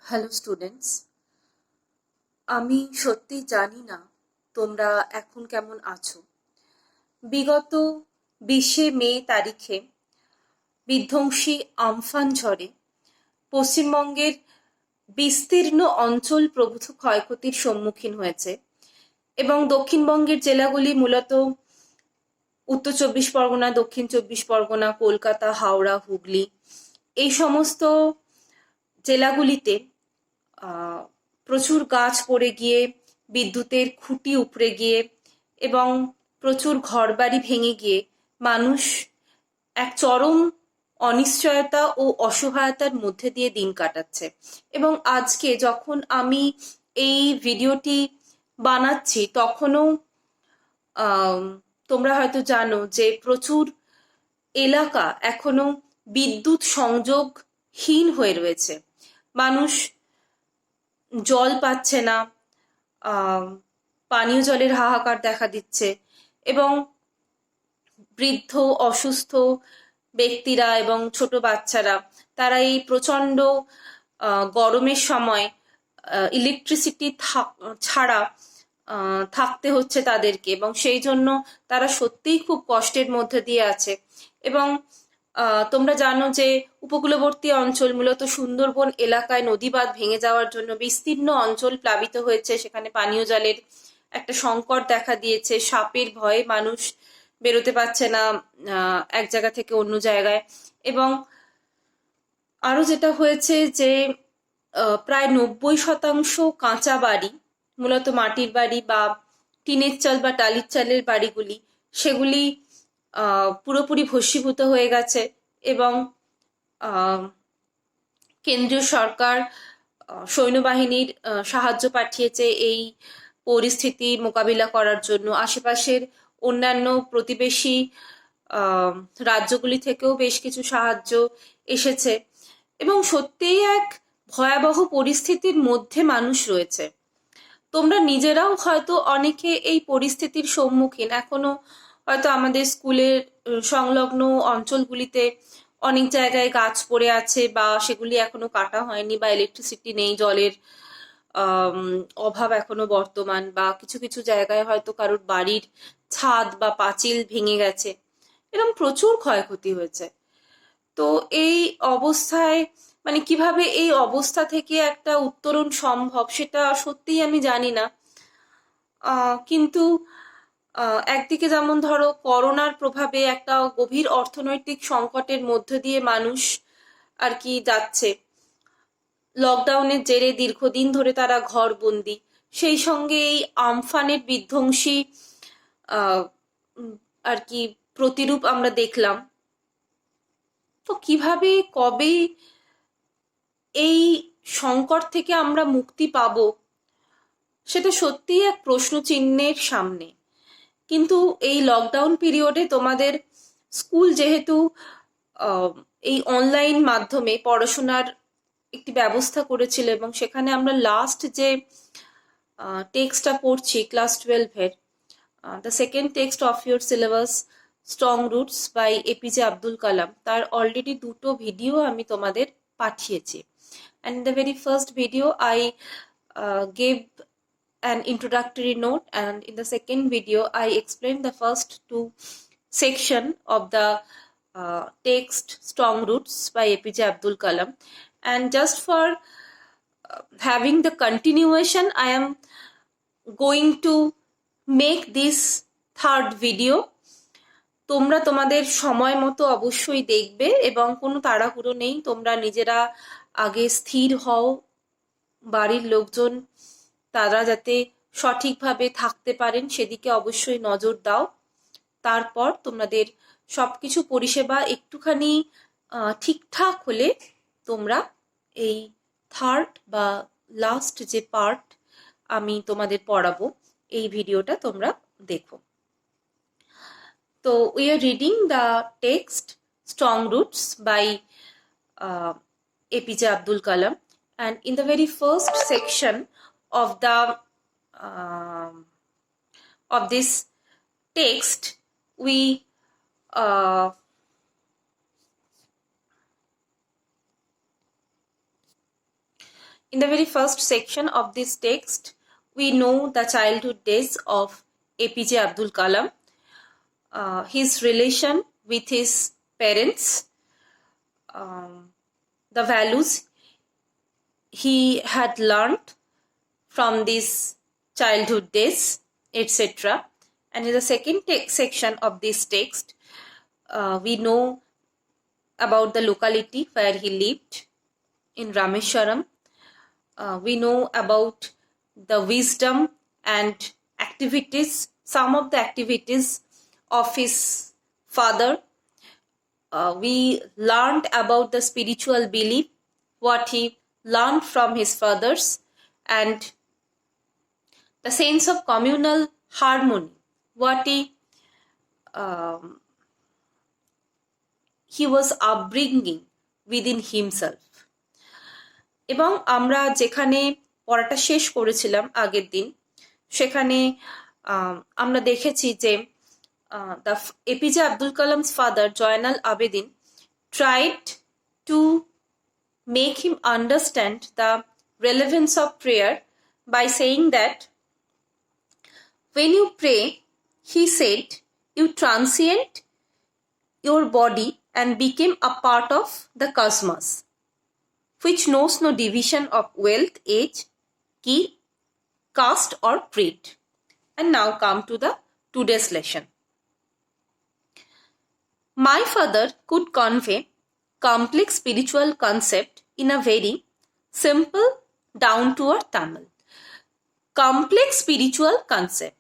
Hello students, আমি সত্যি জানি না তোমরা এখন কেমন আছো। বিগত 20শে মে তারিখে বিধ্বংসী আমফান ঝড়ে পশ্চিমবঙ্গের বিস্তীর্ণ অঞ্চল প্রভূত ক্ষয়ক্ষতির সম্মুখীন হয়েছে এবং দক্ষিণবঙ্গের জেলাগুলি মূলত উত্তর 24 পরগনা, দক্ষিণ 24 পরগনা, কলকাতা, হাওড়া, হুগলি এই সমস্ত জেলাগুলিতে প্রচুর গাছ পড়ে গিয়ে বিদ্যুতের খুঁটি উপড়ে গিয়ে এবং প্রচুর ঘরবাড়ি ভেঙে গিয়ে মানুষ এক চরম অনিশ্চয়তা ও অসহায়তার মধ্যে দিয়ে দিন কাটাচ্ছে। এবং আজকে যখন আমি এই ভিডিওটি বানাচ্ছি তখনও তোমরা হয়তো জানো যে প্রচুর এলাকা এখনো বিদ্যুৎ সংযোগহীন হয়ে রয়েছে। মানুষ জল পাচ্ছে না, পানীয় জলের হাহাকার দেখা দিচ্ছে এবং বৃদ্ধ, অসুস্থ ব্যক্তিরা এবং ছোট বাচ্চারা তারা এই প্রচন্ড গরমের সময় ইলেকট্রিসিটি ছাড়া থাকতে হচ্ছে তাদেরকে এবং সেই জন্য তারা সত্যিই খুব কষ্টের মধ্যে দিয়ে আছে। এবং তোমরা জানো যে উপকূলবর্তী অঞ্চল মূলত সুন্দরবন এলাকায় নদী বাঁধ ভেঙে যাওয়ার জন্য বিস্তীর্ণ অঞ্চল প্লাবিত হয়েছে। সেখানে পানীয় জলের একটা সংকট দেখা দিয়েছে। সাপের ভয়ে মানুষ বেরোতে পারছে না এক জায়গা থেকে অন্য জায়গায়। এবং আরো যেটা হয়েছে যে প্রায় 90% কাঁচা বাড়ি, মূলত মাটির বাড়ি বা টিনের চাল বা টালির চালের বাড়িগুলি, সেগুলি পুরোপুরি ভস্মীভূত হয়ে গেছে। এবং কেন্দ্রীয় সরকার সৈন্যবাহিনীর সাহায্য পাঠিয়েছে এই পরিস্থিতি মোকাবিলা করার জন্য। আশেপাশের অন্যান্য প্রতিবেশী রাজ্যগুলি থেকেও বেশ কিছু সাহায্য এসেছে এবং সত্যিই এক ভয়াবহ পরিস্থিতির মধ্যে মানুষ রয়েছে। তোমরা নিজেরাও হয়তো অনেকে এই পরিস্থিতির সম্মুখীন। এখনো হয়তো আমাদের স্কুলের সংলগ্ন অঞ্চলগুলিতে অনেক জায়গায় গাছ পড়ে আছে বা সেগুলি এখনো কাটা হয়নি, বা ইলেকট্রিসিটি নেই, জলের অভাব এখনো বর্তমান, বা কিছু কিছু জায়গায় হয়তো কারোর বাড়ির ছাদ বা পাঁচিল ভেঙে গেছে। এরকম প্রচুর ক্ষয়ক্ষতি হয়েছে। তো এই অবস্থায় মানে কিভাবে এই অবস্থা থেকে একটা উত্তরণ সম্ভব সেটা সত্যিই আমি জানি না। কিন্তু একদিকে যেমন ধরো করোনার প্রভাবে একটা গভীর অর্থনৈতিক সংকটের মধ্য দিয়ে মানুষ আর কি যাচ্ছে। লকডাউনের জেরে দীর্ঘদিন ধরে তারা ঘরবন্দি। সেই সঙ্গে এই আমফানের বিধ্বংসী আর কি প্রতিরূপ আমরা দেখলাম। তো কিভাবে কবে এই সংকট থেকে আমরা মুক্তি পাবো সেটা সত্যিই এক প্রশ্ন চিহ্নের সামনে। কিন্তু এই লকডাউন পিরিয়ডে তোমাদের স্কুল যেহেতু এই অনলাইন মাধ্যমে পড়াশোনার একটি ব্যবস্থা করেছিল এবং সেখানে আমরা লাস্ট যে টেক্সটটা পড়ছি ক্লাস 12-এর, the second text of your syllabus strong roots by APJ Abdul Kalam, তার অলরেডি দুটো ভিডিও আমি তোমাদের পাঠিয়েছি। And in the very first video I gave an introductory note, and in the second video I explained the first two section of the text Strong Roots by APJ Abdul Kalam. And just for having the continuation, I am going to make this third video. তোমরা তোমাদের সময় মতো অবশ্যই দেখবে এবং কোনো তাড়াহুড়ো নেই। তোমরা নিজেরা আগে স্থির হও, বাড়ির লোকজন তারা যাতে সঠিকভাবে থাকতে পারেন সেদিকে অবশ্যই নজর দাও। তারপর তোমাদের সবকিছু পরিষেবা একটুখানি ঠিকঠাক হলে তোমরা এই থার্ড বা লাস্ট যে পার্ট আমি তোমাদের পড়াবো এই ভিডিওটা তোমরা দেখো। So we are reading the text Strong Roots by APJ Abdul Kalam, and in the very first section of the of this text we In the very first section of this text, we know the childhood days of APJ Abdul Kalam, his relation with his parents, the values he had learned from these childhood days, etc. And in the second section of this text, we know about the locality where he lived in Rameshwaram. We know about the wisdom and activities, some of the activities of his father. We learned about the spiritual belief, what he learned from his fathers, and the sense of communal harmony, what he was upbringing within himself. এবং আমরা যেখানে পড়াটা শেষ করেছিলাম আগের দিন, সেখানে আমরা দেখেছি যে the APJ Abdul Kalam's father, Joynal Abedin, tried to make him understand the relevance of prayer by saying that when you pray, he said, you transcend your body and became a part of the cosmos, which knows no division of wealth, age, key, caste or creed. And now come to the today's lesson. My father could convey complex spiritual concept in a very simple, down-to-earth Tamil. Complex spiritual concept.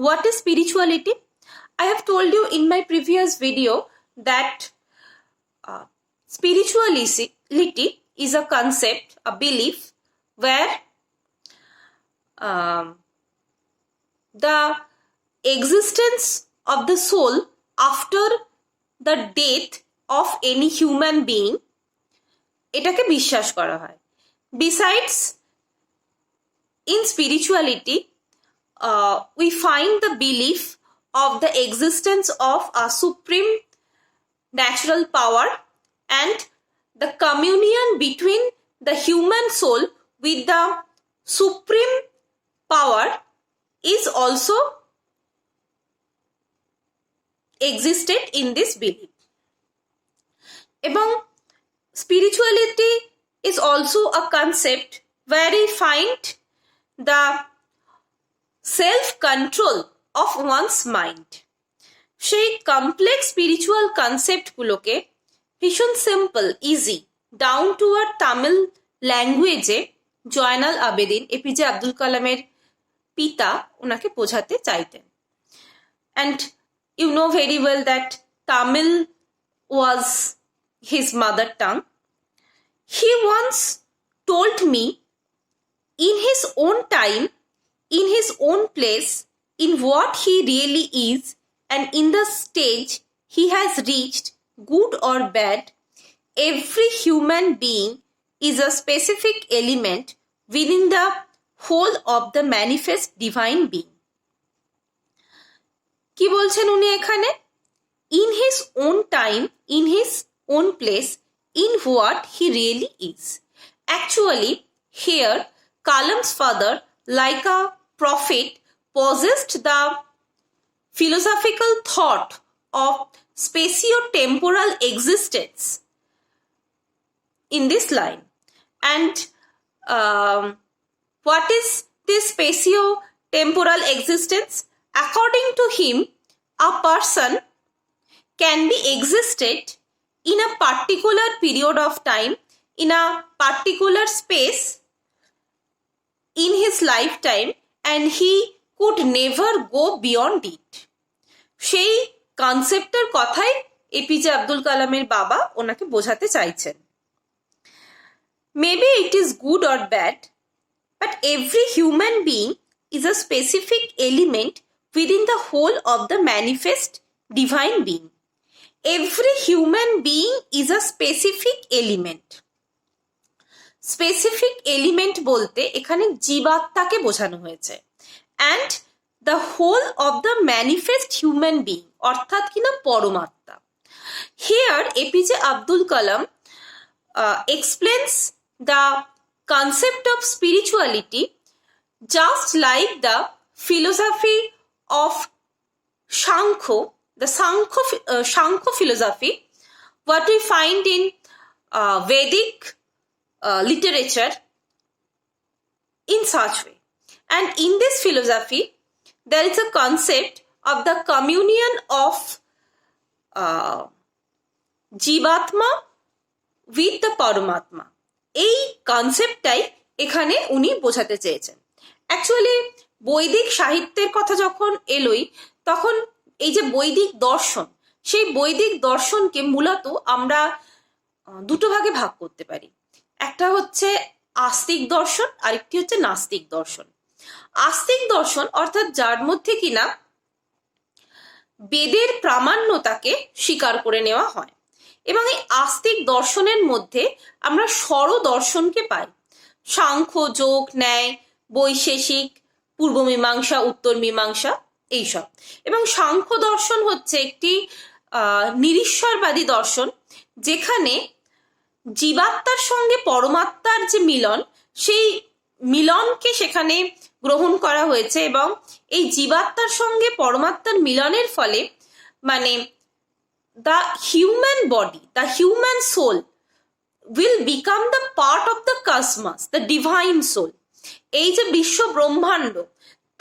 What is spirituality? I have told you in my previous video that spirituality is a concept, a belief where the existence of the soul after the death of any human being, এটাকে বিশ্বাস করা হয়. Besides, in spirituality, we find the belief of the existence of a supreme natural power and the communion between the human soul with the supreme power is also existed in this belief. এবং spirituality is also a concept where we find the self-control of one's mind. সেই complex spiritual কনসেপ্টগুলোকে ভীষণ simple, easy, down to earth Tamil ল্যাঙ্গুয়েজে Zainul Abedin, APJ Abdul কালামের পিতা, ওনাকে বোঝাতে চাইতেন. And you know very well that Tamil was his mother tongue. He once told me, in his own time, in his own place, in what he really is, and in the stage he has reached, good or bad, every human being is a specific element within the whole of the manifest divine being. কি বলছেন উনি এখানে? In his own time, in his own place, in what he really is. Actually, here, Kalam's father, like a prophet, possessed the philosophical thought of spatio-temporal existence in this line. And what is this spatio-temporal existence? According to him, a person can be existed in a particular period of time, in a particular space in his lifetime, and he could never go beyond it. সেই কনসেপ্টের কথাই APJ Abdul কালামের বাবা ওনাকে বোঝাতে চাইছেন. Maybe it is good or bad, but every human being is a specific element within the whole of the manifest divine being. Every human being is a specific element. Specific element বলতে এখানে জীবাত্মাকে বোঝানো হয়েছে. And the whole of the manifest human being, অর্থাৎ কিনা পরমাত্মা. Here APJ Abdul Kalam explains the concept of spirituality, just like the philosophy of Shankho, the Shankho philosophy, what we find in Vedic literature in such way. And in this philosophy, there is a concept of the communion of জীবাত্মা with the পরমাত্মা। এই কনসেপ্টটাই এখানে উনি বোঝাতে চেয়েছেন। Actually বৈদিক সাহিত্যের কথা যখন এলোই, তখন এই যে বৈদিক দর্শন, সেই বৈদিক দর্শনকে মূলত আমরা দুটো ভাগে ভাগ করতে পারি। একটা হচ্ছে আস্তিক দর্শন, আরেকটি হচ্ছে নাস্তিক দর্শন। আস্তিক দর্শন অর্থাৎ যার মধ্যে কিনা বেদের প্রামাণ্যতাকে স্বীকার করে নেওয়া হয়, এবং এই আস্তিক দর্শনের মধ্যে আমরা স্বর দর্শনকে পাই। সাংখ্য, যোগ, ন্যায়, বৈশেষিক, পূর্ব মীমাংসা, উত্তর মীমাংসা, এইসব। এবং সাংখ্য দর্শন হচ্ছে একটি নিরীশ্বরবাদী দর্শন, যেখানে জীবাত্মার সঙ্গে পরমাত্মার যে মিলন, সেই মিলনকে সেখানে গ্রহণ করা হয়েছে, এবং এই জীবাত্মার সঙ্গে পরমাত্মার মিলনের ফলে মানে the human body, the human soul will become the part of the cosmos, the divine soul. এই যে বিশ্ব ব্রহ্মাণ্ড,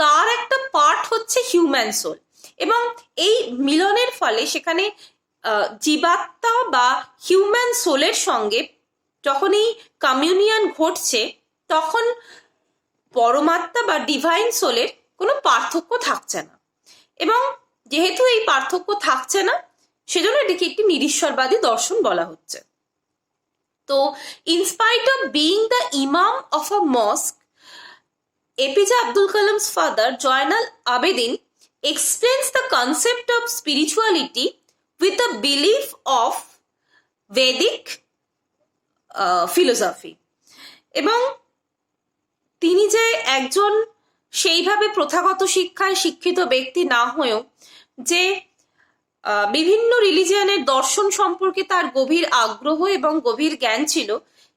তার একটা পার্ট হচ্ছে হিউম্যান সোল, এবং এই মিলনের ফলে সেখানে জীবাত্মা বা হিউম্যান সোলের সঙ্গে যখন এই কমিউনিয়ন ঘটছে, তখন পরমাত্মা বা ডিভাইন সোলের কোনো পার্থক্য থাকছে না। এবং যেহেতু এই পার্থক্য থাকছে না, সেজন্য এটিকে একটি নিরীশ্বরবাদী দর্শন বলা হচ্ছে। তো in spite of being the imam of a mosque, APJ Abdul Kalam's father Joynal Abedin explains the concept of spirituality with the belief of Vedic philosophy. এবং তিনি যে একজন সেইভাবে প্রথাগত শিক্ষায় শিক্ষিত ব্যক্তি না হয়েও যে বিভিন্ন রিলিজিয়নের দর্শন সম্পর্কে তার গভীর আগ্রহ এবং গভীর জ্ঞান ছিল,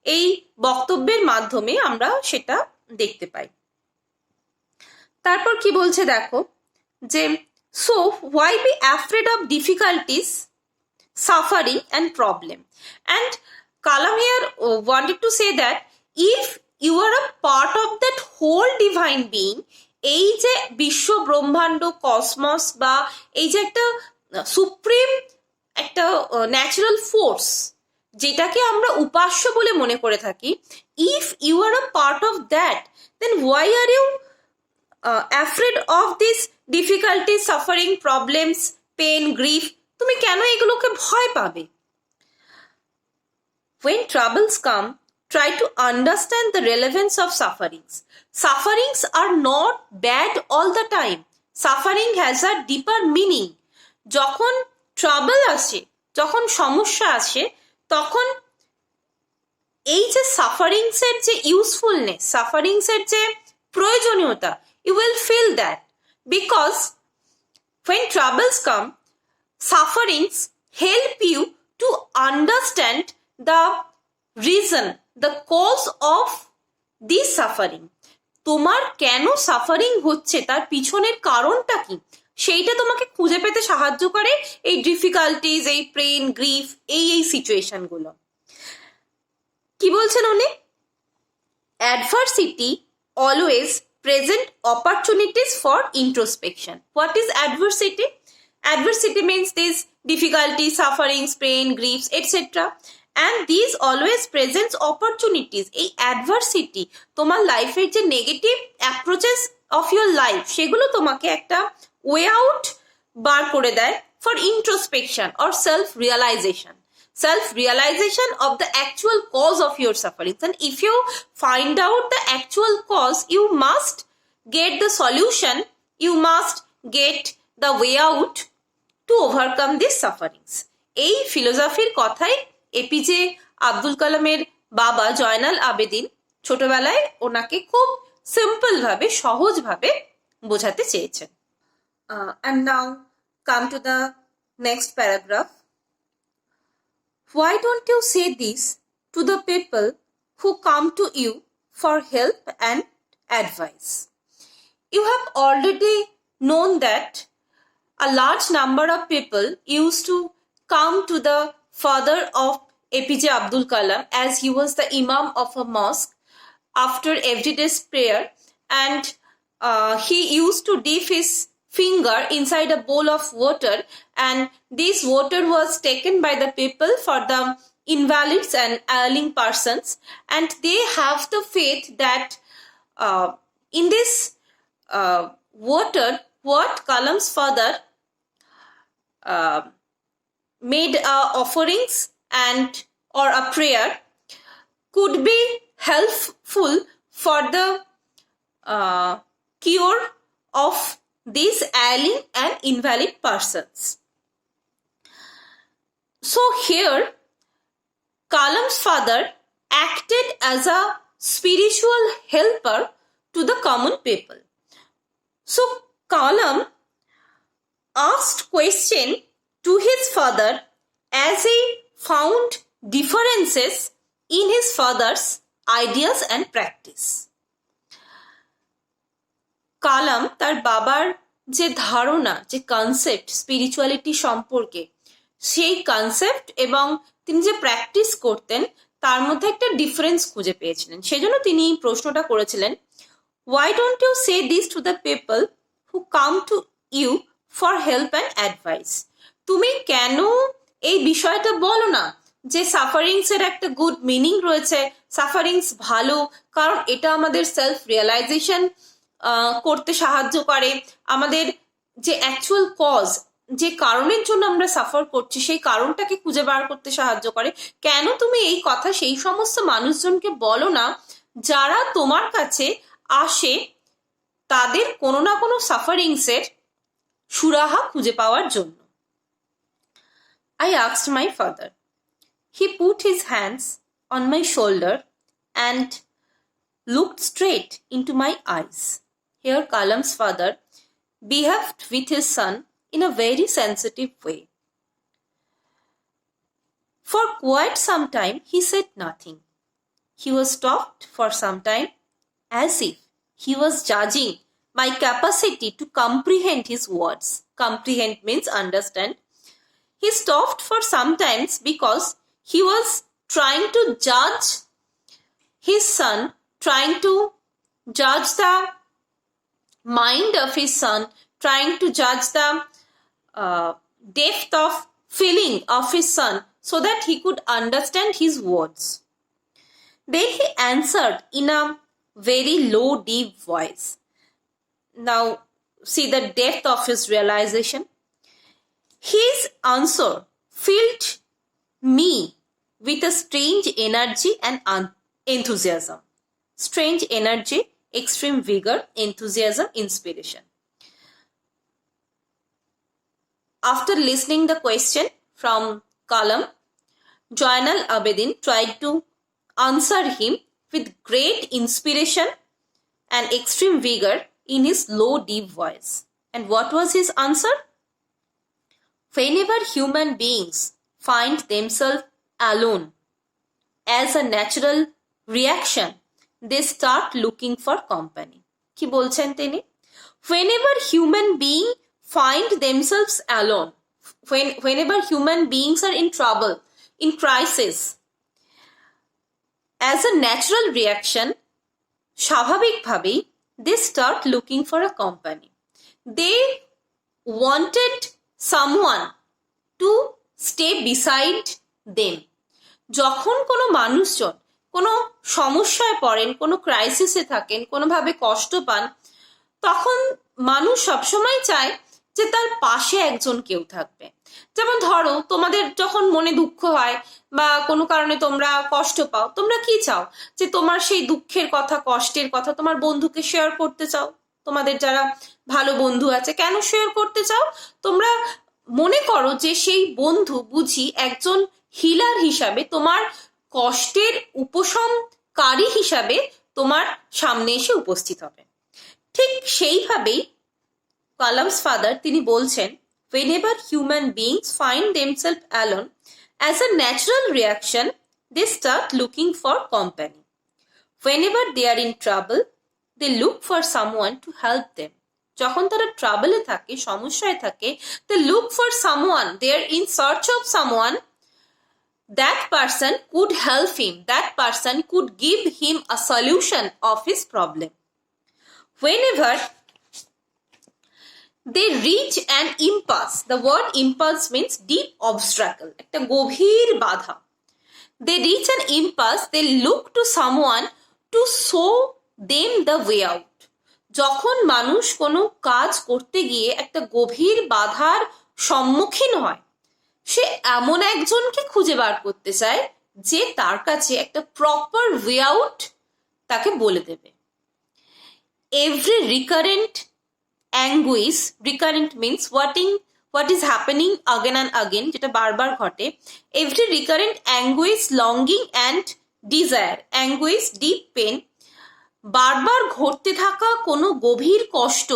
এই বক্তব্যের মাধ্যমে আমরা সেটা দেখতে পাই। তারপর কি বলছে দেখো, যে so why be afraid of difficulties, suffering and problem. And Kalam here wanted to say that if you are a part of that whole divine being, এই যে বিশ্ব ব্রহ্মাণ্ড, কসমস, বা এই যে একটা সুপ্রিম একটা ন্যাচারাল ফোর্স, যেটাকে আমরা উপাস্য বলে মনে করে থাকি, if you are a part of that, then why are you afraid of this difficulty, suffering, problems, pain, grief? তুমি কেন এগুলোকে ভয় পাবে? When troubles come, try to understand the relevance of sufferings. Sufferings are not bad all the time. Suffering has a deeper meaning. যখন trouble আসে, যখন সমস্যা আসে, তখন এই যে সাফারিংসের যে ইউজফুলনেস, সাফারিংসের যে প্রয়োজনীয়তা, you will feel that, because when troubles come, sufferings help you to understand the reason, the cause of this suffering. তোমার কেন সাফারিং হচ্ছে, তার পিছনের কারণটা কি, সেইটা তোমাকে খুঁজে পেতে সাহায্য করে এই ডিফিকাল্টিজ, এই পেইন, গ্রিফ, এই সিচুয়েশন গুলো। কি বলছেন উনি? Adversity always present opportunities for introspection. What is adversity? Adversity means these difficulties, sufferings, pain, griefs, etc. And these always presents opportunities. এই adversity তোমার লাইফের যে negative approaches of your life, সেগুলো তোমাকে একটা ওয়ে আউট বার করে দেয় for introspection or self realisation. Self-realization of the actual cause of your sufferings. And if you find out the actual cause, you must get the solution, you must get the way out to overcome these sufferings. এই ফিলোসফির কথাই APJ Abdul কালামের বাবা জয়নাল আবেদিন ছোটবেলায় ওনাকে খুব simple ভাবে, সহজ ভাবে বোঝাতে চেয়েছেন। And now come to the next paragraph. Why don't you say this to the people who come to you for help and advice. You have already known that a large number of people used to come to the father of APJ Abdul Kalam, as he was the imam of a mosque, after every day's prayer, and he used to dip his finger inside a bowl of water, and this water was taken by the people for the invalids and ailing persons, and they have the faith that in this water, what Kalam's father made offerings and or a prayer could be helpful for the cure of these ailing and invalid persons. So here Kalam's father acted as a spiritual helper to the common people. So Kalam asked question to his father as he found differences in his father's ideas and practice. কালাম তার বাবার যে ধারণা, যে concept spirituality সম্পর্কে, সেই concept এবং তিনি যে প্র্যাকটিস করতেন তার মধ্যে একটা ডিফারেন্স খুঁজে পেয়েছিলেন। সেজন্য তিনি এই প্রশ্নটা করেছিলেন, why don't you say this to the people who come to you for help and advice? তুমি কেন এই বিষয়টা বলো না যে সাফারিংস এর একটা গুড মিনিং রয়েছে, সাফারিংস ভালো, কারণ এটা আমাদের সেলফ রিয়েলাইজেশন করতে সাহায্য করে, আমাদের যে অ্যাকচুয়াল কজ, যে কারণের জন্য আমরা সাফার করছি সেই কারণটাকে খুঁজে বার করতে সাহায্য করে। কেন তুমি এই কথা সেই সমস্ত মানুষজনকে বলো না যারা তোমার কাছে আসে তাদের কোনো না কোনো সাফারিংসের সুরাহা খুঁজে পাওয়ার জন্য? I asked my father. He put his hands on my shoulder and looked straight into my eyes. Here Kalam's father behaved with his son in a very sensitive way. For quite some time he said nothing. He was stopped for some time as if he was judging my capacity to comprehend his words. Comprehend means understand. He stopped for some time because he was trying to judge his son, trying to judge the mind of his son, trying to judge the depth of feeling of his son so that he could understand his words. Then he answered in a very low, deep voice. Now see the depth of his realization. His answer filled me with a strange energy and enthusiasm. Strange energy, extreme vigor, enthusiasm, inspiration. After listening the question from Kalam, Joynal Abedin tried to answer him with great inspiration and extreme vigor in his low, deep voice. And what was his answer? Whenever human beings find themselves alone, as a natural reaction, they start looking for company. কি বলছেন তিনি? Whenever human beings find themselves alone, whenever human beings are in trouble, in crisis, as a natural reaction, স্বাভাবিকভাবেই they start looking for a company. They wanted someone to stay beside them. যখন কোনো মানুষজন কোনো সমস্যায় পড়েন, কোনো ক্রাইসিসে থাকেন, কোনোভাবে কষ্ট পান, তখন মানুষ সবসময় চায় যে তার পাশে একজন কেউ থাকবে। যেমন ধরো তোমাদের যখন মনে দুঃখ হয় বা কোনো কারণে তোমরা কষ্ট পাও, তোমরা কি চাও? যে তোমার সেই দুঃখের কথা, কষ্টের কথা তোমার বন্ধুকে শেয়ার করতে চাও। তোমাদের যারা ভালো বন্ধু আছে, কেন শেয়ার করতে চাও? তোমরা মনে করো যে সেই বন্ধু বুঝি একজন হিলার হিসাবে, তোমার কষ্টের উপশমকারী হিসাবে তোমার সামনে এসে উপস্থিত হবে। ঠিক সেইভাবেই কালামস ফাদার তিনি বলছেন, whenever human beings find themselves alone, as a natural reaction, they start looking for company. whenever they are in trouble, they look for someone to help them. যখন তারা ট্রাবলে থাকে, সমস্যায় থাকে, they look for someone, they are in search of someone. That person could help him, that person could give him a solution of his problem. Whenever they reach an impasse, the word impasse means deep obstacle, একটা গভীর বাধা. They reach an impasse, they look to someone to show them the way out. যখন মানুষ কোনো কাজ করতে গিয়ে একটা গভীর বাধার সম্মুখীন হয়, সে এমন একজনকে খুঁজে বার করতে চায় যে তার কাছে একটা প্রপার ওয়ে আউট তাকে বলে দেবে. Every recurrent anguish, recurrent means what is happening again and again, যেটা বারবার ঘটে. Every recurrent anguish, longing and desire, anguish, deep pain, বারবার ঘটতে থাকা কোনো গভীর কষ্ট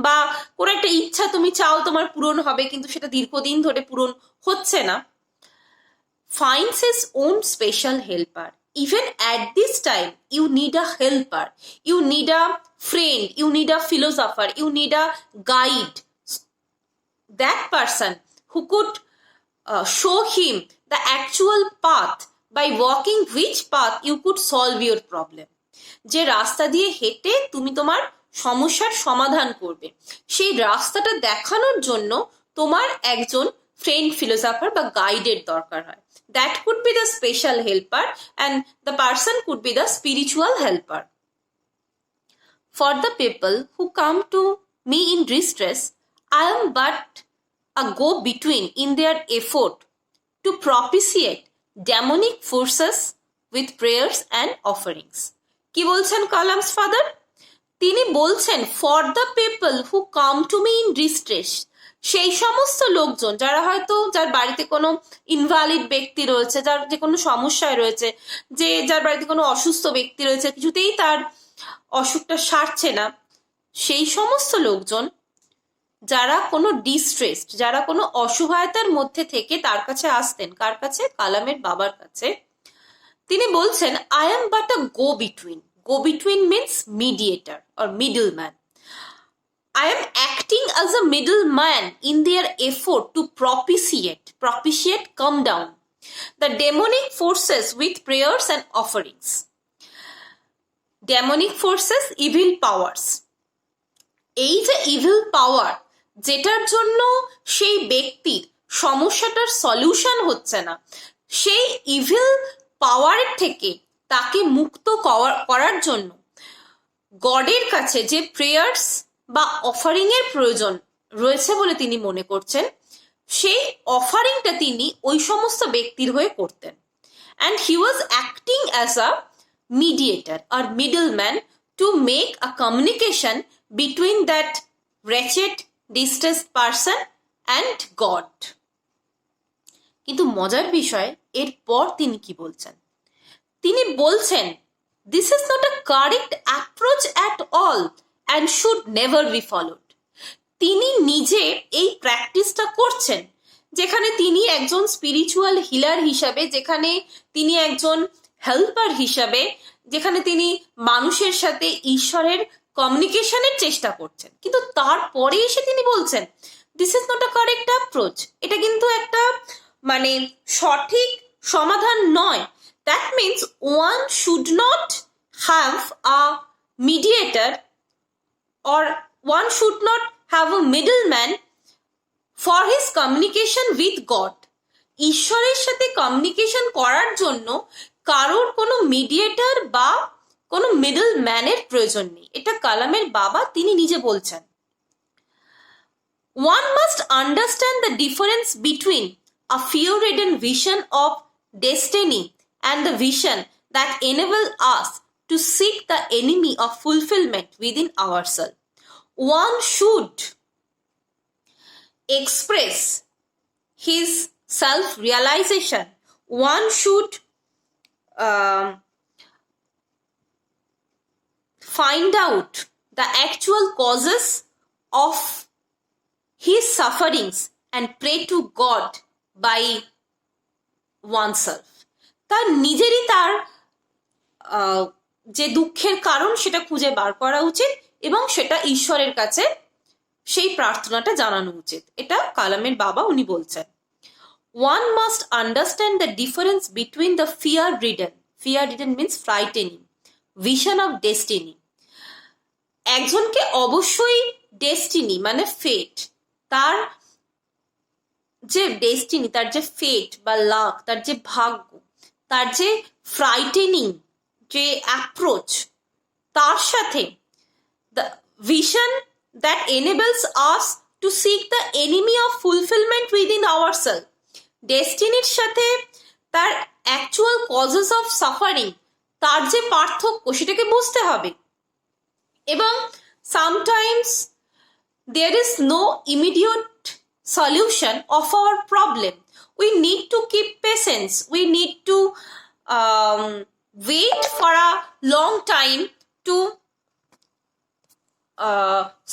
বা কোনো একটা ইচ্ছা তুমি চাও তোমার পূরণ হবে, কিন্তু সেটা দীর্ঘদিন ধরে পূরণ হচ্ছে না, finds his own special helper. Even at this time, you need a helper, you need a friend, you need a philosopher, you need a guide. That person who could show him the actual path, by walking which path you could solve your problem. যে রাস্তা দিয়ে হেঁটে তুমি তোমার সমস্যার সমাধান করবে, সেই রাস্তাটা দেখানোর জন্য তোমার একজন ফ্রেন্ড, ফিলোসফার বা গাইডের দরকার হয়. That could be the special helper and the person could be the spiritual helper. For the people who come to me in distress, I am but a go-between in their effort to propitiate demonic forces with prayers and offerings. কি বলছেন Kalam's father? তিনি বলছেন for the people who come to me in distress, সেই সমস্ত লোকজন যারা হয়তো, যার বাড়িতে কোনো ইনভ্যালিড ব্যক্তি রয়েছে, যার যে কোনো সমস্যায় রয়েছে, যে যার বাড়িতে কোনো অসুস্থ ব্যক্তি রয়েছে, কিছুতেই তার অসুখটা সারছে না, সেই সমস্ত লোকজন যারা কোনো ডিস্ট্রেসড, যারা কোনো অসহায়তার মধ্যে থেকে তার কাছে আসতেন, কার কাছে? কালামের বাবার কাছে. তিনি বলছেন I am but a go between. Go between means mediator or middle man. I am acting as a middleman in their effort to propitiate, come down, the demonic forces with prayers and offerings. Demonic forces, evil powers. এই যে evil power, যেটার জন্য সেই ব্যক্তির সমস্যাটার solution হচ্ছে না, সেই ইভিল পাওয়ারের থেকে তাকে মুক্ত করার জন্য গডের কাছে যে প্রেয়ার্স বা অফারিং এর প্রয়োজন রয়েছে বলে তিনি মনে করছেন, সেই অফারিংটা তিনি ওই সমস্ত ব্যক্তির হয়ে করতেন. And he was acting as a mediator or middle man to make a communication between that wretched distressed person and God. কিন্তু মজার বিষয়, এরপর তিনি কি বলছেন? তিনি বলছেন this is not a correct approach at all and should never be followed. তিনি নিজে এই প্র্যাকটিসটা করছেন, যেখানে তিনি একজন স্পিরিচুয়াল হিলার হিসাবে, যেখানে তিনি একজন হেল্পার হিসাবে, যেখানে তিনি মানুষের সাথে ঈশ্বরের কমিউনিকেশনের চেষ্টা করছেন, কিন্তু তারপরে এসে তিনি বলছেন this is not a correct approach. এটা কিন্তু একটা মানে সঠিক সমাধান নয়. That means one should not have a mediator or one should not have a middleman for his communication with God. ঈশ্বরের সাথে কমিউনিকেশন করার জন্য কারোর কোনো মিডিয়েটর বা কোনো মিডল ম্যানের প্রয়োজন নেই. এটা কালামের বাবা তিনি নিজে বলছেন. One must understand the difference between a fear-ridden vision of destiny and the vision that enables us to seek the enemy of fulfillment within ourselves. One should express his self-realization. One should find out the actual causes of his sufferings and pray to God by oneself. তার নিজেরই তার যে দুঃখের কারণ সেটা খুঁজে বার করা উচিত এবং সেটা ঈশ্বরের কাছে সেই প্রার্থনাটা জানানো উচিত। এটা কালামের বাবা উনি বলছেন। One must understand the difference between the fear-ridden means frightening, vision of destiny. একজনকে অবশ্যই ডেস্টিনি মানে ফেট, তার যে ডেস্টিনি, তার যে ফেট বা লাক, তার যে ভাগ্য, তার যে ফ্রাইটেনিং যে অ্যাপ্রোচ, তার সাথে the vision that enables us to seek the enemy of fulfillment within ourselves. ডেস্টিনির সাথে তার অ্যাকচুয়াল কজেস অফ সাফারিং, তার যে পার্থক্য সেটাকে বুঝতে হবে। এবং sometimes there is no immediate solution of our problem. We need to keep patience. We need to wait for a long time to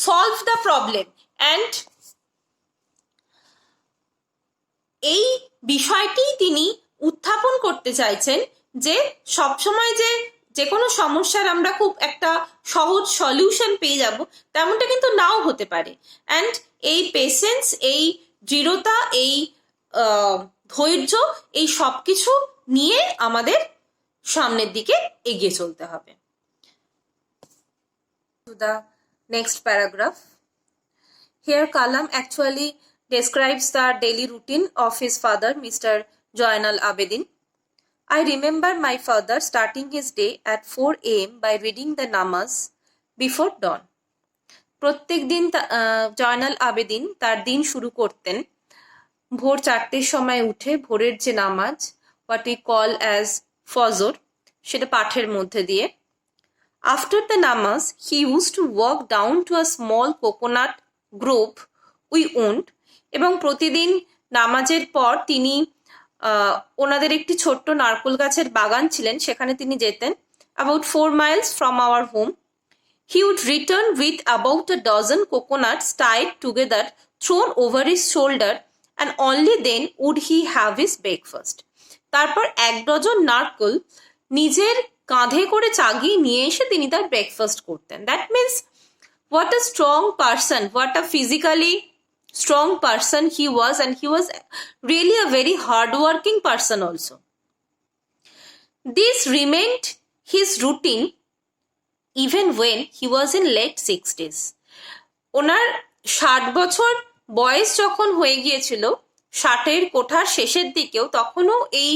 solve the problem. And এই বিষয়টি তিনি উত্থাপন করতে চাইছেন যে সবসময় যে কোনো সমস্যার আমরা খুব একটা সহজ সলিউশন পেয়ে যাব তেমনটা কিন্তু নাও হতে পারে। অ্যান্ড এই পেশেন্স, এই দৃঢ়তা, এই ধৈর্য, এই সব কিছু নিয়ে আমাদের সামনের দিকে এগিয়ে চলতে হবে। The next paragraph. Here Kalam actually describes the daily routine of his father, Mr. Joynal Abedin. I remember my father starting his day at 4 a.m. by reading the namaz before dawn. প্রত্যেক দিন জয়নাল আবেদিন তার দিন শুরু করতেন ভোর 4টের সময় উঠে ভোরের যে নামাজ, what we call as ফজর, সেটা পাঠের মধ্যে দিয়ে। After the namaz, he used to walk down to a small coconut grove we owned. এবং প্রতিদিন নামাজের পর তিনি ওনাদের একটি ছোট্ট নারকেল গাছের বাগান ছিলেন, সেখানে তিনি যেতেন। About 4 miles from our home, he would return with about a dozen coconuts tied together, thrown over his shoulder, and only then would he have his breakfast. তারপর 1 ডজন নারকেল নিজের কাঁধে করে চাগিয়ে নিয়ে এসে তিনি তার ব্রেকফাস্ট করতেন। That means what a strong person, what a physically strong person he was, and he was really a very hardworking person also. This remained his routine even when he was in late 60s. ওনার 60 বছর বয়স যখন হয়ে গিয়েছিল, 60-এর কোঠার শেষের দিকেও, তখনও এই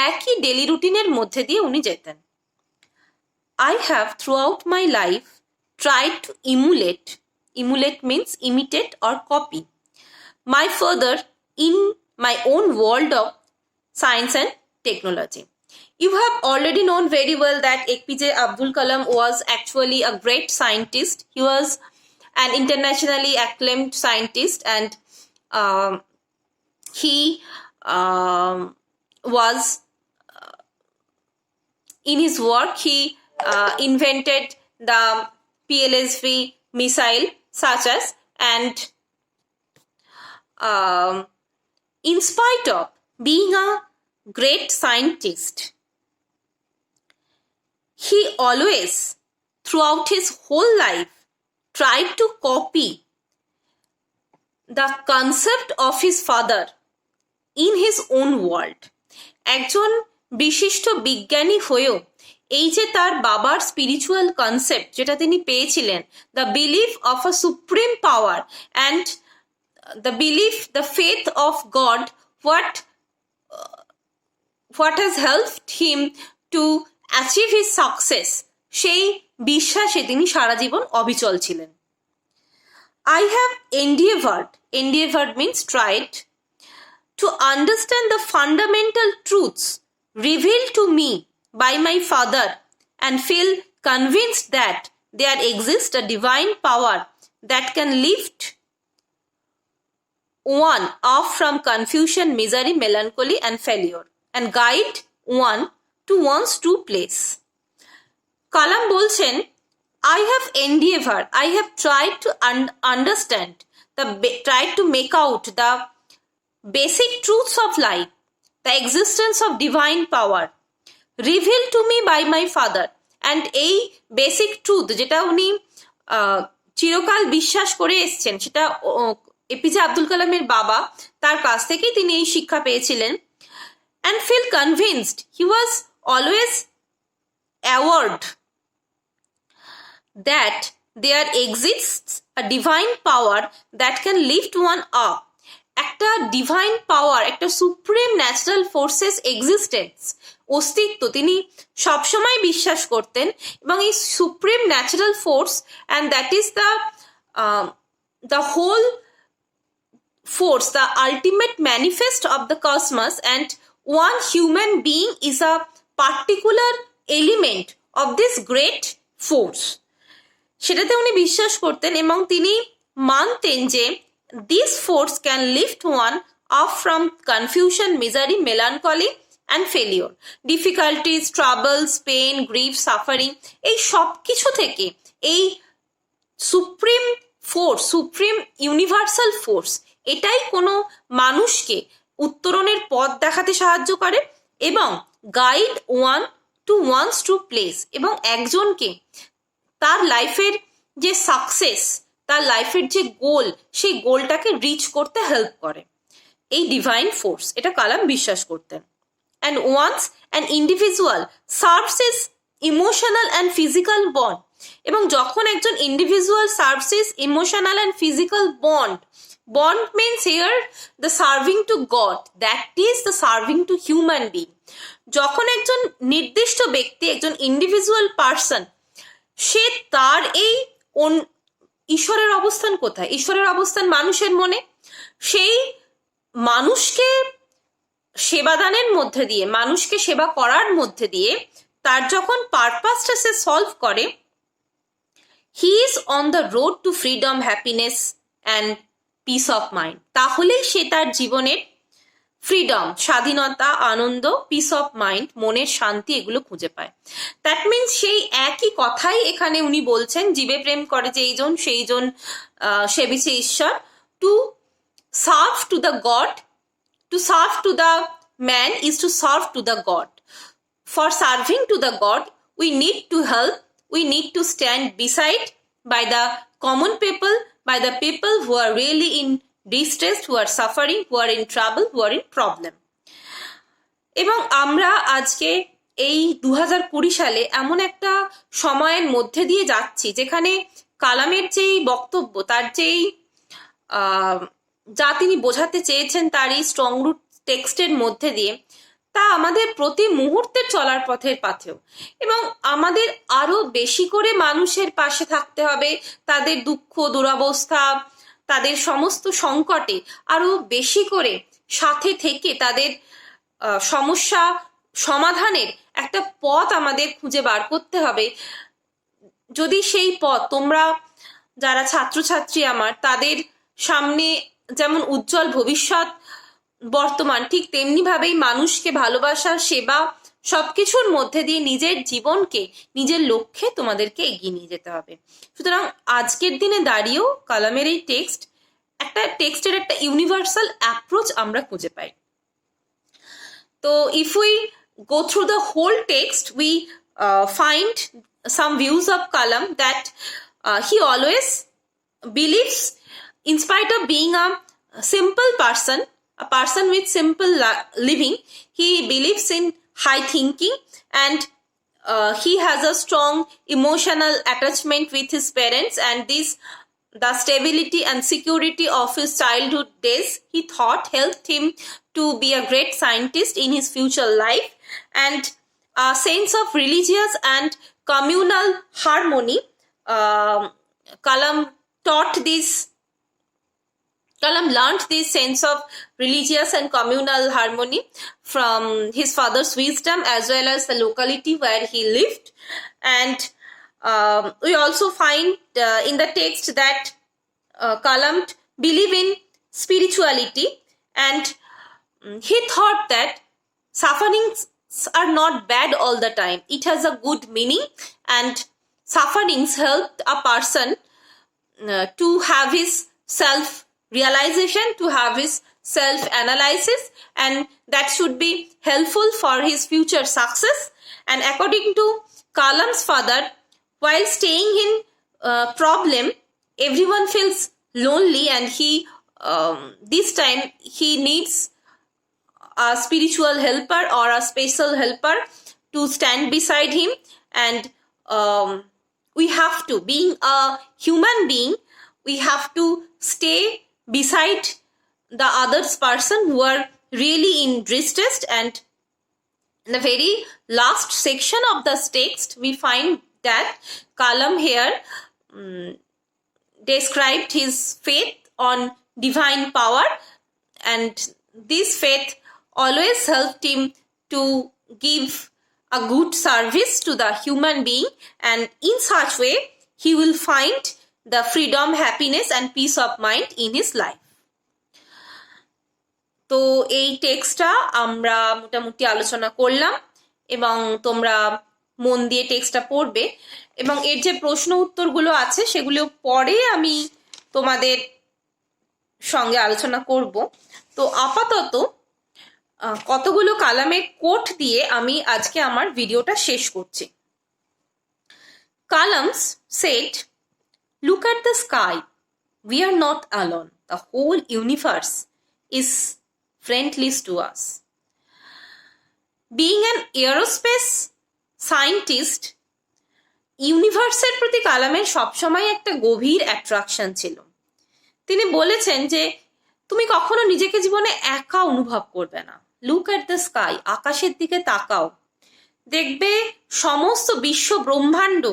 একই ডেলি রুটিনের মধ্যে দিয়ে উনি যেতেন। I have throughout my life tried to emulate means imitate or copy my father in my own world of science and technology. You have already known very well that APJ Abdul Kalam was actually a great scientist. He was an internationally acclaimed scientist, and he was in his work he invented the PLSV missile such as, and in spite of being a great scientist, he always throughout his whole life tried to copy the concept of his father in his own world. একজন বিশিষ্ট বিজ্ঞানী হয়েও এই যে তার বাবার spiritual concept যেটা তিনি পেয়েছিলেন, the belief of a supreme power and the belief, the faith of god, what has helped him to achieve his success, সেই বিশ্বাসে তিনি সারা জীবন অবিচল ছিলেন। I have endeavored means tried to understand the fundamental truths revealed to me by my father, and feel convinced that there exists a divine power that can lift one off from confusion, misery, melancholy, and failure, and guide one to one's true place. কালাম বলছেন, I have endeavored, I have tried to understand, tried to make out the basic truths of life, the existence of divine power revealed to me by my father, and এই basic truth যেটা উনি চিরকাল বিশ্বাস করে এসছেন, সেটা APJ Abdul কালামের বাবা, তার কাছ থেকেই তিনি এই শিক্ষা পেয়েছিলেন। And feel convinced he was always aware that there exists a divine power that can lift one up. একটা ডিভাইন পাওয়ার, একটা সুপ্রিম ন্যাচারাল ফোর্সেস এক্সিস্টেন্স, অস্তিত্ব তিনি সবসময় বিশ্বাস করতেন। এবং এই supreme natural force, and that is the whole force, the ultimate manifest of the cosmos, and one human being is a particular element of this great force. সেটাতে উনি বিশ্বাস করতেন এবং তিনি মানতেন যে this force can lift one up from confusion, misery, melancholy and failure, difficulties, troubles, pain, grief, suffering, এই সব কিছু থেকে এই supreme force, supreme universal force, এটাই কোনো মানুষকে উত্তরণের পথ দেখাতে সাহায্য করে এবং গাইড ওয়ান্স টু প্লেস, এবং একজনকে তার লাইফের যে সাকসেস, তার লাইফের যে গোল, সেই গোলটাকে রিচ করতে হেল্প করে এই ডিভাইন ফোর্স, এটা কালাম বিশ্বাস করতেন। And once an individual serves his emotional and physical bond, এবং যখন একজন individual serves his emotional and physical bond means here the serving to God, that is the serving to human being. যখন একজন নির্দিষ্ট ব্যক্তি, একজন ইন্ডিভিজুয়াল পার্সন, সে তার এই ঈশ্বরের অবস্থান কোথায়? ঈশ্বরের অবস্থান মানুষের মনে। সেই মানুষকে সেবাদানের মধ্যে দিয়ে, মানুষকে সেবা করার মধ্যে দিয়ে তার যখন পারপাসটা সে সলভ করে, he is on the road two freedom, happiness and piece of mind, তাহলেই সে তার জীবনের ফ্রিডম, স্বাধীনতা, আনন্দ, পিস অফ মাইন্ড, মনের শান্তি, এগুলো খুঁজে পায়। দ্যাট মিনস সেই একই কথাই এখানে উনি বলছেন, জীবে প্রেম করে যে এইজন সেইজন সেবিছে ঈশ্বর। To serve to the god, to serve to the man is to serve to the god. For serving to the god we need to help, we need to stand beside by the common people, by the people who are really in distress, who are suffering, who are in trouble, who are in problem. এবং আমরা আজকে এই 2020 সালে এমন একটা সময়ের মধ্যে দিয়ে যাচ্ছি যেখানে কালামের যেই বক্তব্য, তার যেই যা তিনি বোঝাতে চেয়েছেন তার এই স্ট্রং রুট টেক্সটের মধ্যে দিয়ে, তা আমাদের প্রতি মুহূর্তে চলার পথের পাথেও। এবং আমাদের আরো বেশি করে মানুষের পাশে থাকতে হবে, তাদের দুঃখ দুরবস্থা, তাদের সমস্ত সংকটে আরো বেশি করে সাথে থেকে তাদের সমস্যা সমাধানের একটা পথ আমাদের খুঁজে বার করতে হবে। যদি সেই পথ, তোমরা যারা ছাত্রছাত্রী আমার, তাদের সামনে যেমন উজ্জ্বল ভবিষ্যৎ বর্তমান, ঠিক তেমনি ভাবেই মানুষকে ভালোবাসা, সেবা, সবকিছুর মধ্যে দিয়ে নিজের জীবনকে, নিজের লক্ষ্যে তোমাদেরকে এগিয়ে নিয়ে যেতে হবে। সুতরাং আজকের দিনে দাঁড়িয়েও কালামের এই টেক্সটের একটা ইউনিভার্সাল অ্যাপ্রোচ আমরা খুঁজে পাই। তো if we go through the whole text, we find some views of Kalam that he always believes, in spite of being a simple person, a person with simple living, he believes in high thinking, and he has a strong emotional attachment with his parents, and the stability and security of his childhood days, he thought, helped him to be a great scientist in his future life. And a sense of religious and communal harmony, Kalam learned this sense of religious and communal harmony from his father's wisdom as well as the locality where he lived. And we also find in the text that Kalam believed in spirituality, and he thought that sufferings are not bad all the time. It has a good meaning, and sufferings help a person to have his self-realization, to have his self-analysis, and that should be helpful for his future success. And according to Kalam's father, while staying in problem, everyone feels lonely, and this time he needs a spiritual helper or a special helper to stand beside him. And we have to, being a human being, we have to stay beside the other person who are really in distress. And in the very last section of this text, we find that Kalam here described his faith on divine power, and this faith always helped him to give a good service to the human being, and in such way he will find the freedom, happiness and peace of mind in his life. তো এই টেক্সটটা আমরা মোটামুটি আলোচনা করলাম, এবং তোমরা মন দিয়ে টেক্সটটা পড়বে, এবং এর যে প্রশ্ন উত্তরগুলো আছে সেগুলো পরে আমি তোমাদের সঙ্গে আলোচনা করব। তো আপাতত কতগুলো কালামের কোট দিয়ে আমি আজকে আমার ভিডিওটা শেষ করছি। Kalams said, "Look at the sky. We are not alone. The whole universe is friendly to us." Being an aerospace scientist, ইউনিভার্সের প্রতি কালামের সবসময় একটা গভীর অ্যাট্রাকশন ছিল। তিনি বলেছেন যে তুমি কখনো নিজেকে জীবনে একা অনুভব করবে না। লুক অ্যাট দ্য স্কাই, আকাশের দিকে তাকাও, দেখবে সমস্ত বিশ্ব ব্রহ্মাণ্ড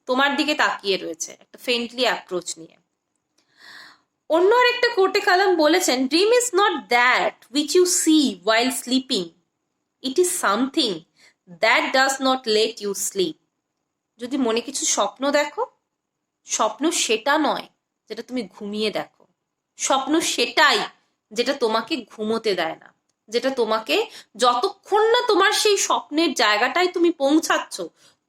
তোমার দিকে তাকিয়ে রয়েছে একটা ফ্রেন্ডলি অ্যাপ্রোচ নিয়ে। অন্য আরেকটা কোটে কালাম বলেছেন, dream is not that which you see while sleeping, it is something that does not let you sleep. যদি মনে কিছু স্বপ্ন দেখো, স্বপ্ন সেটা নয় যেটা তুমি ঘুমিয়ে দেখো, স্বপ্ন সেটাই যেটা তোমাকে ঘুমোতে দেয় না, যেটা তোমাকে যতক্ষণ না তোমার সেই স্বপ্নের জায়গাটায় তুমি পৌঁছাচ্ছ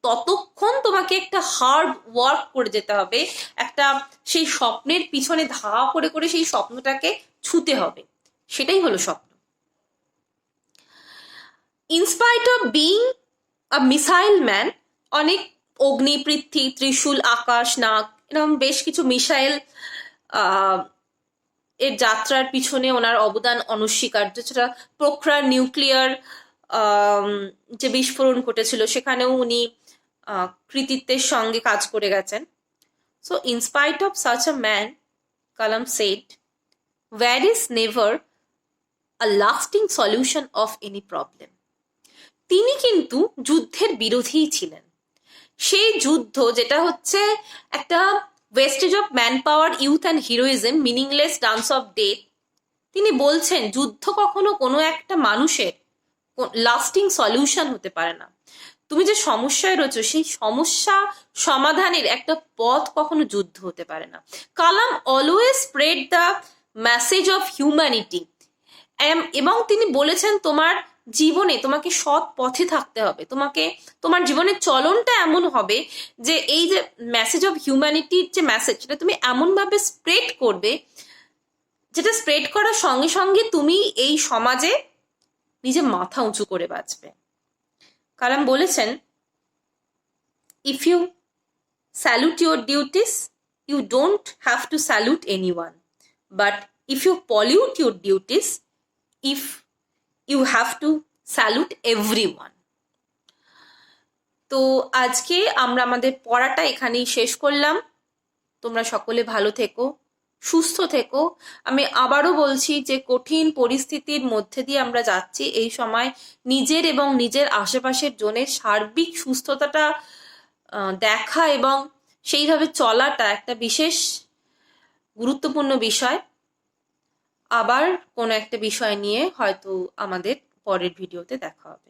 ততক্ষণ তোমাকে একটা হার্ড ওয়ার্ক করে যেতে হবে, একটা সেই স্বপ্নের পিছনে ধাওয়া করে করে সেই স্বপ্নটাকে ছুতে হবে, সেটাই হলো স্বপ্ন। In spite of being a missile man, অনেক অগ্নি, পৃথ্বী, ত্রিশূল, আকাশ, নাগ, এরকম বেশ কিছু মিসাইল এর যাত্রার পিছনে ওনার অবদান অনস্বীকার্য। সেটা পোখরান নিউক্লিয়ার যে বিস্ফোরণ ঘটেছিল সেখানেও উনি কৃতিত্বের সঙ্গে কাজ করে গেছেন। So in spite of such a man, Kalam said, war is never a lasting solution of any problem. তিনি কিন্তু যুদ্ধের বিরোধীই ছিলেন। সেই যুদ্ধ যেটা হচ্ছে একটা wastage of man power, youth and heroism, meaningless dance of death. তিনি বলছেন যুদ্ধ কখনো কোনো একটা মানুষের লাস্টিং সলিউশন হতে পারে না। তুমি যে সমস্যায় রয়েছো সেই সমস্যা সমাধানের একটা পথ কখনো যুদ্ধ হতে পারে না। Kalam always spread the message of humanity, এবং তিনি বলেছেন তোমার জীবনে তোমাকে সৎ পথে থাকতে হবে, তোমাকে তোমার জীবনের চলনটা এমন হবে যে এই যে মেসেজ অফ হিউম্যানিটির যে মেসেজ সেটা তুমি এমনভাবে স্প্রেড করবে যেটা স্প্রেড করার সঙ্গে সঙ্গে তুমি এই সমাজে নিজে মাথা উঁচু করে বাঁচবে। কালাম বলেছেন, if you salute your duties you don't have to salute anyone, but if you pollute your duties you have to salute everyone. তো আজকে আমরা আমাদের পড়াটা এখানেই শেষ করলাম। তোমরা সকলে ভালো থেকো, সুস্থ থেকো। আমি আবারও বলছি যে কঠিন পরিস্থিতির মধ্যে দিয়ে আমরা যাচ্ছি, এই সময় নিজের এবং নিজের আশেপাশের জনের সার্বিক সুস্থতাটা দেখা এবং সেইভাবে চলাটা একটা বিশেষ গুরুত্বপূর্ণ বিষয়। আবার কোনো একটা বিষয় নিয়ে হয়তো আমাদের পরের ভিডিওতে দেখা হবে।